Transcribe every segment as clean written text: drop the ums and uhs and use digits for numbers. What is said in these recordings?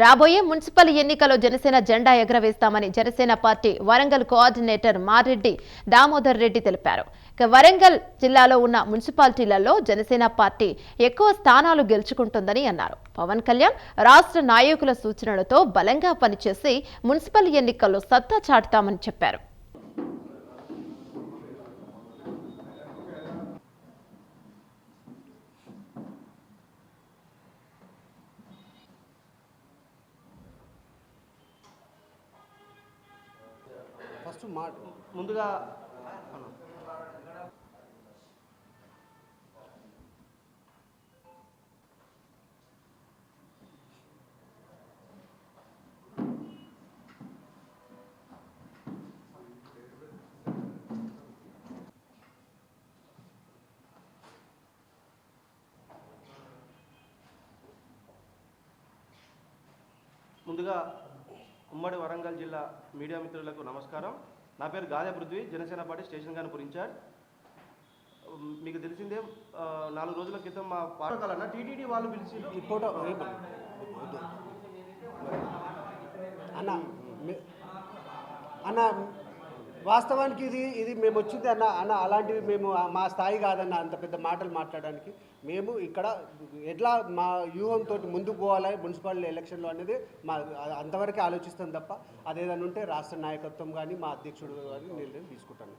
రాబోయే మున్సిపల్ ఎన్నికల్లో జనసేన జెండా ఎగరవేస్తామని జనసేన పార్టీ వరంగల్ కోఆర్డినేటర్ మారెడ్డి దామోదర్ రెడ్డి తెలిపారు. వరంగల్ జిల్లాలో ఉన్న మున్సిపాలిటీలలో జనసేన పార్టీ ఎక్కువ స్థానాలు గెలుచుకుంటుందని అన్నారు. పవన్ కళ్యాణ్ రాష్ట్ర నాయకుల సూచనలతో బలంగా పనిచేసి మున్సిపల్ ఎన్నికల్లో సత్తా చాటుతామని చెప్పారు. ఫస్ట్ ముందుగా ఉమ్మడి వరంగల్ జిల్లా మీడియా మిత్రులకు నమస్కారం. నా పేరు గాదే పృథ్వీ, జనసేన పార్టీ స్టేషన్ గాని ఇన్ఛార్జ్. మీకు తెలిసిందే 4 రోజుల క్రితం మా పాఠకాలన్న టీటీడీ వాళ్ళు పిలిచి ఈ ఫోటో అన్న వాస్తవానికి ఇది మేము వచ్చింది అన్న అలాంటివి మేము మా స్థాయి కాదన్న అంత పెద్ద మాటలు మాట్లాడడానికి. మేము ఇక్కడ ఎట్లా మా వ్యూహంతో ముందుకు పోవాలి మున్సిపల్ ఎలక్షన్లో అనేది మా అంతవరకే ఆలోచిస్తాం తప్ప అదేదన్నా ఉంటే రాష్ట్ర నాయకత్వం కానీ మా అధ్యక్షుడు కానీ నిర్ణయం తీసుకుంటాను.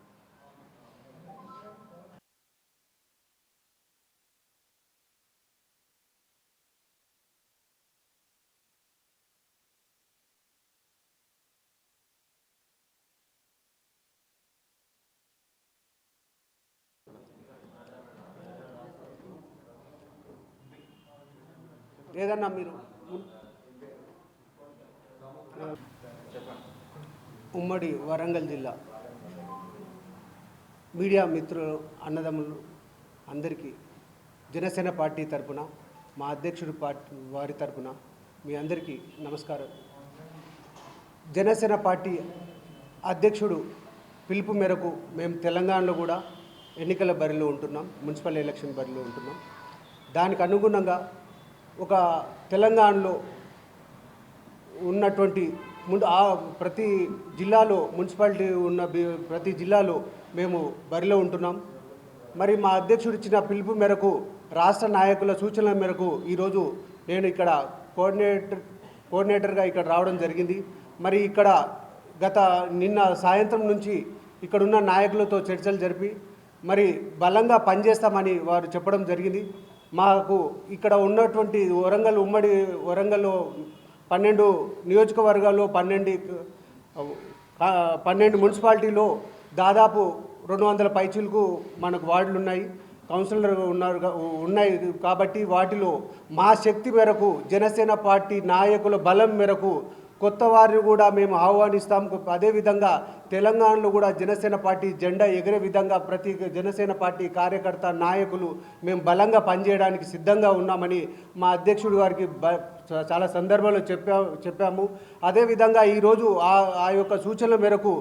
ఏదన్నా మీరు ఉమ్మడి వరంగల్ జిల్లా మీడియా మిత్రులు అన్నదమ్ములు అందరికీ జనసేన పార్టీ తరపున మా అధ్యక్షుడు వారి తరపున మీ అందరికీ నమస్కారం. జనసేన పార్టీ అధ్యక్షుడు పిలుపు మేరకు మేము తెలంగాణలో కూడా ఎన్నికల బరిలో ఉంటున్నాం, మున్సిపల్ ఎలక్షన్ బరిలో ఉంటున్నాం. దానికి అనుగుణంగా ఒక తెలంగాణలో ఉన్నటువంటి ప్రతి జిల్లాలో మున్సిపాలిటీ ఉన్న ప్రతి జిల్లాలో మేము బరిలో ఉంటున్నాం. మరి మా అధ్యక్షుడు ఇచ్చిన పిలుపు మేరకు రాష్ట్ర నాయకుల సూచనల మేరకు ఈరోజు నేను ఇక్కడ కోఆర్డినేటర్గా ఇక్కడ రావడం జరిగింది. మరి ఇక్కడ నిన్న సాయంత్రం నుంచి ఇక్కడున్న నాయకులతో చర్చలు జరిపి మరి బలంగా పనిచేస్తామని వారు చెప్పడం జరిగింది. మాకు ఇక్కడ ఉన్నటువంటి ఉమ్మడి వరంగల్లో 12 నియోజకవర్గాల్లో 12 మున్సిపాలిటీలో దాదాపు 200 పైచీలకు మనకు వార్డులు ఉన్నాయి, కౌన్సిలర్ ఉన్నాయి. కాబట్టి వాటిలో మా శక్తి మేరకు జనసేన పార్టీ నాయకుల బలం మేరకు కొత్త వారిని కూడా మేము ఆహ్వానిస్తాం. అదేవిధంగా తెలంగాణలో కూడా జనసేన పార్టీ జెండా ఎగిరే విధంగా ప్రతి జనసేన పార్టీ కార్యకర్త నాయకులు మేము బలంగా పనిచేయడానికి సిద్ధంగా ఉన్నామని మా అధ్యక్షుడు గారికి చాలా సందర్భాల్లో చెప్పాము. అదేవిధంగా ఈరోజు ఆ యొక్క సూచనల మేరకు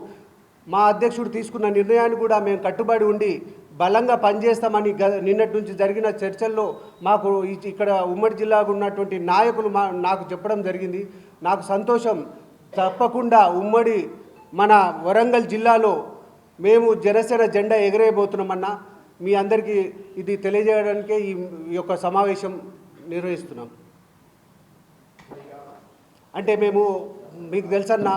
మా అధ్యక్షుడు తీసుకున్న నిర్ణయాన్ని కూడా మేము కట్టుబడి ఉండి బలంగా పనిచేస్తామని నిన్నటి నుంచి జరిగిన చర్చల్లో మాకు ఇక్కడ ఉమ్మడి జిల్లాకు ఉన్నటువంటి నాయకులు నాకు చెప్పడం జరిగింది. నాకు సంతోషం. తప్పకుండా ఉమ్మడి మన వరంగల్ జిల్లాలో మేము జనసేన జెండా ఎగరేయబోతున్నామన్నా మీ అందరికీ ఇది తెలియజేయడానికే ఈ యొక్క సమావేశం నిర్వహిస్తున్నాం. అంటే మీకు తెలుసన్నా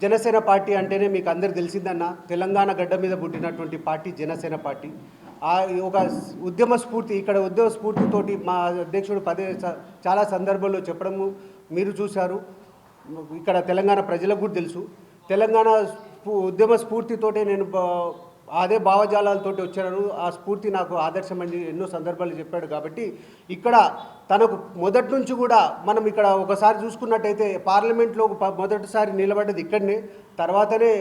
జనసేన పార్టీ అంటేనే మీకు అందరు తెలిసిందన్న తెలంగాణ గడ్డ మీద పుట్టినటువంటి పార్టీ జనసేన పార్టీ. ఒక ఉద్యమ స్ఫూర్తితోటి మా అధ్యక్షుడు చాలా సందర్భాల్లో చెప్పడము మీరు చూశారు. ఇక్కడ తెలంగాణ ప్రజలకు కూడా తెలుసు. తెలంగాణ ఉద్యమ స్ఫూర్తితోటే నేను అదే భావజాలాలతోటి వచ్చాను. ఆ స్ఫూర్తి నాకు ఆదర్శమని ఎన్నో సందర్భాలు చెప్పాడు. కాబట్టి ఇక్కడ తనకు మొదటి నుంచి కూడా మనం ఇక్కడ ఒకసారి చూసుకున్నట్టయితే పార్లమెంట్లో మొదటిసారి నిలబడ్డది ఇక్కడనే, తర్వాతనే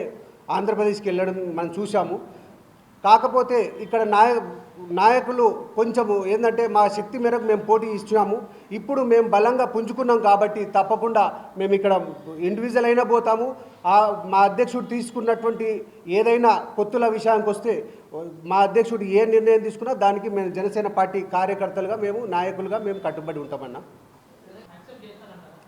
ఆంధ్రప్రదేశ్కి వెళ్ళడం మనం చూసాము. కాకపోతే ఇక్కడ నాయకులు కొంచెము ఏంటంటే మా శక్తి మేరకు మేము పోటీ ఇచ్చాము. ఇప్పుడు మేము బలంగా పుంజుకున్నాం కాబట్టి తప్పకుండా మేము ఇక్కడ ఇండివిజువల్ అయినా పోతాము. మా అధ్యక్షుడు తీసుకున్నటువంటి ఏదైనా పొత్తుల విషయానికి వస్తే మా అధ్యక్షుడు ఏ నిర్ణయం తీసుకున్నా దానికి మేము జనసేన పార్టీ కార్యకర్తలుగా నాయకులుగా మేము కట్టుబడి ఉంటామన్నా.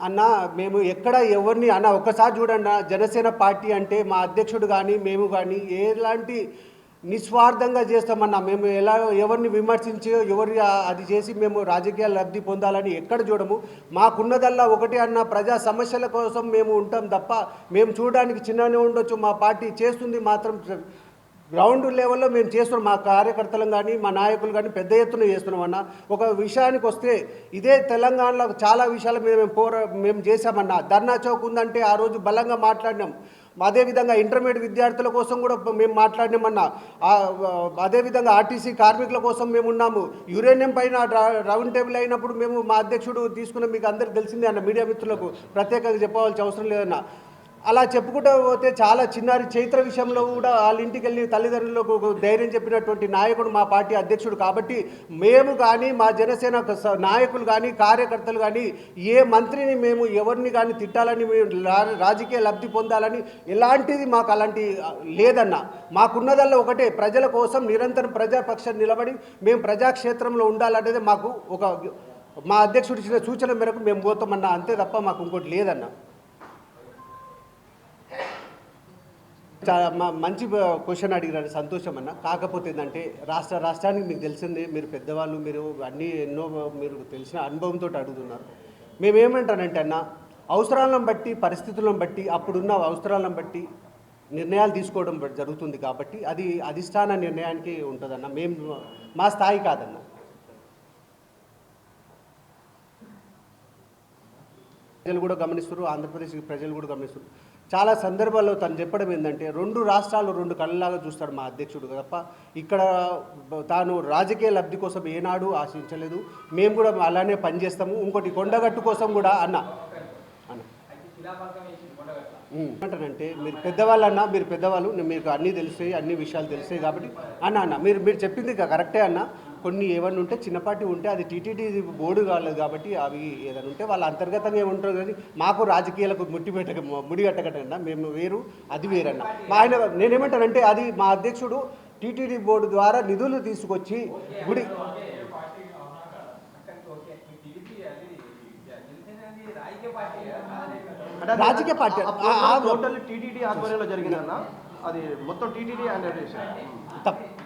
అన్న మేము ఎక్కడ ఎవరిని అన్న ఒక్కసారి చూడండి, జనసేన పార్టీ అంటే మా అధ్యక్షుడు కానీ మేము కానీ ఎలాంటి నిస్వార్థంగా చేస్తామన్నా. మేము ఎలా ఎవరిని విమర్శించి ఎవరి అది చేసి మేము రాజకీయ లబ్ధి పొందాలని ఎక్కడ చూడము. మాకున్నదల్లా ఒకటి అన్న, ప్రజా సమస్యల కోసం మేము ఉంటాం తప్ప మేము చూడడానికి చిన్ననే ఉండొచ్చు, మా పార్టీ చేస్తుంది మాత్రం గ్రౌండ్ లెవెల్లో మేము చేస్తున్నాం. మా కార్యకర్తలు కానీ మా నాయకులు కానీ పెద్ద ఎత్తున చేస్తున్నాం అన్న. ఒక విషయానికి వస్తే ఇదే తెలంగాణలో చాలా విషయాలు మేము చేశామన్నా. ధర్నా చౌక్ ఉందంటే ఆ రోజు బలంగా మాట్లాడినాం. అదేవిధంగా ఇంటర్మీడియట్ విద్యార్థుల కోసం కూడా మేము మాట్లాడినామన్నా. అదేవిధంగా ఆర్టీసీ కార్మికుల కోసం మేము ఉన్నాము. యురేనియం పైన రౌండ్ టేబుల్ అయినప్పుడు మేము మా అధ్యక్షుడు తీసుకున్న మీకు అందరికీ తెలిసిందే అన్న, మీడియా మిత్రులకు ప్రత్యేకంగా చెప్పవలసిన అవసరం లేదన్న. అలా చెప్పుకుంటూ పోతే చాలా చిన్నారి చైత్ర విషయంలో కూడా వాళ్ళ ఇంటికి వెళ్ళి తల్లిదండ్రులకు ధైర్యం చెప్పినటువంటి నాయకుడు మా పార్టీ అధ్యక్షుడు. కాబట్టి మేము కానీ మా జనసేన నాయకులు కానీ కార్యకర్తలు కానీ ఏ మంత్రిని మేము ఎవరిని కానీ తిట్టాలని, రాజకీయ లబ్ధి పొందాలని ఎలాంటిది మాకు అలాంటి లేదన్న. మాకున్నదల్లా ఒకటే, ప్రజల కోసం నిరంతరం ప్రజాపక్షం నిలబడి మేము ప్రజాక్షేత్రంలో ఉండాలనేది మాకు ఒక మా అధ్యక్షుడు ఇచ్చిన సూచన మేరకు మేము పోతామన్నా, అంతే తప్ప మాకు ఇంకోటి లేదన్న. చాలా మంచి క్వశ్చన్ అడిగినారు, సంతోషం అన్న. కాకపోతే ఏంటంటే రాష్ట్రానికి మీకు తెలిసిందే, మీరు పెద్దవాళ్ళు, మీరు అన్నీ ఎన్నో మీరు తెలిసిన అనుభవంతో అడుగుతున్నారు. మేమేమంటానంటే అన్న, అవసరాలను బట్టి పరిస్థితులను బట్టి అప్పుడున్న అవసరాలను బట్టి నిర్ణయాలు తీసుకోవడం జరుగుతుంది. కాబట్టి అది అధిష్టాన నిర్ణయానికి ఉంటుందన్న, మేము మా స్థాయి కాదన్న. ప్రజలు కూడా గమనిస్తారు, ఆంధ్రప్రదేశ్ ప్రజలు కూడా గమనిస్తారు. చాలా సందర్భాల్లో తను చెప్పడం ఏంటంటే, రెండు రాష్ట్రాలు రెండు కళ్ళలాగా చూస్తాడు మా అధ్యక్షుడు తప్ప ఇక్కడ తాను రాజకీయ లబ్ధి కోసం ఏనాడు ఆశించలేదు. మేము కూడా అలానే పనిచేస్తాము. ఇంకోటి కొండగట్టు కోసం కూడా అన్న ఏమంటానంటే, మీరు పెద్దవాళ్ళు అన్న, మీరు పెద్దవాళ్ళు, మీకు అన్నీ తెలుస్తాయి, అన్ని విషయాలు తెలుస్తాయి. కాబట్టి అన్న మీరు చెప్పింది కరెక్టే అన్న. కొన్ని ఏమన్నా ఉంటే చిన్నపాటి ఉంటే అది టీటీడీ బోర్డు కాలేదు కాబట్టి అవి ఏదైనా ఉంటే వాళ్ళ అంతర్గతంగా ఏముంటారు. కానీ మాకు రాజకీయాలకు ముడిగట్టకటన్నా మేము వేరు, అది వేరన్న. ఆయన నేనేమంటానంటే, అది మా అధ్యక్షుడు టీటీడీ బోర్డు ద్వారా నిధులు తీసుకొచ్చి గుడి రాజకీయ పార్టీ టోటల్ టీటీడీ ఆధ్వర్యంలో జరిగిందన్న, అది మొత్తం టీటీడీ తప్పు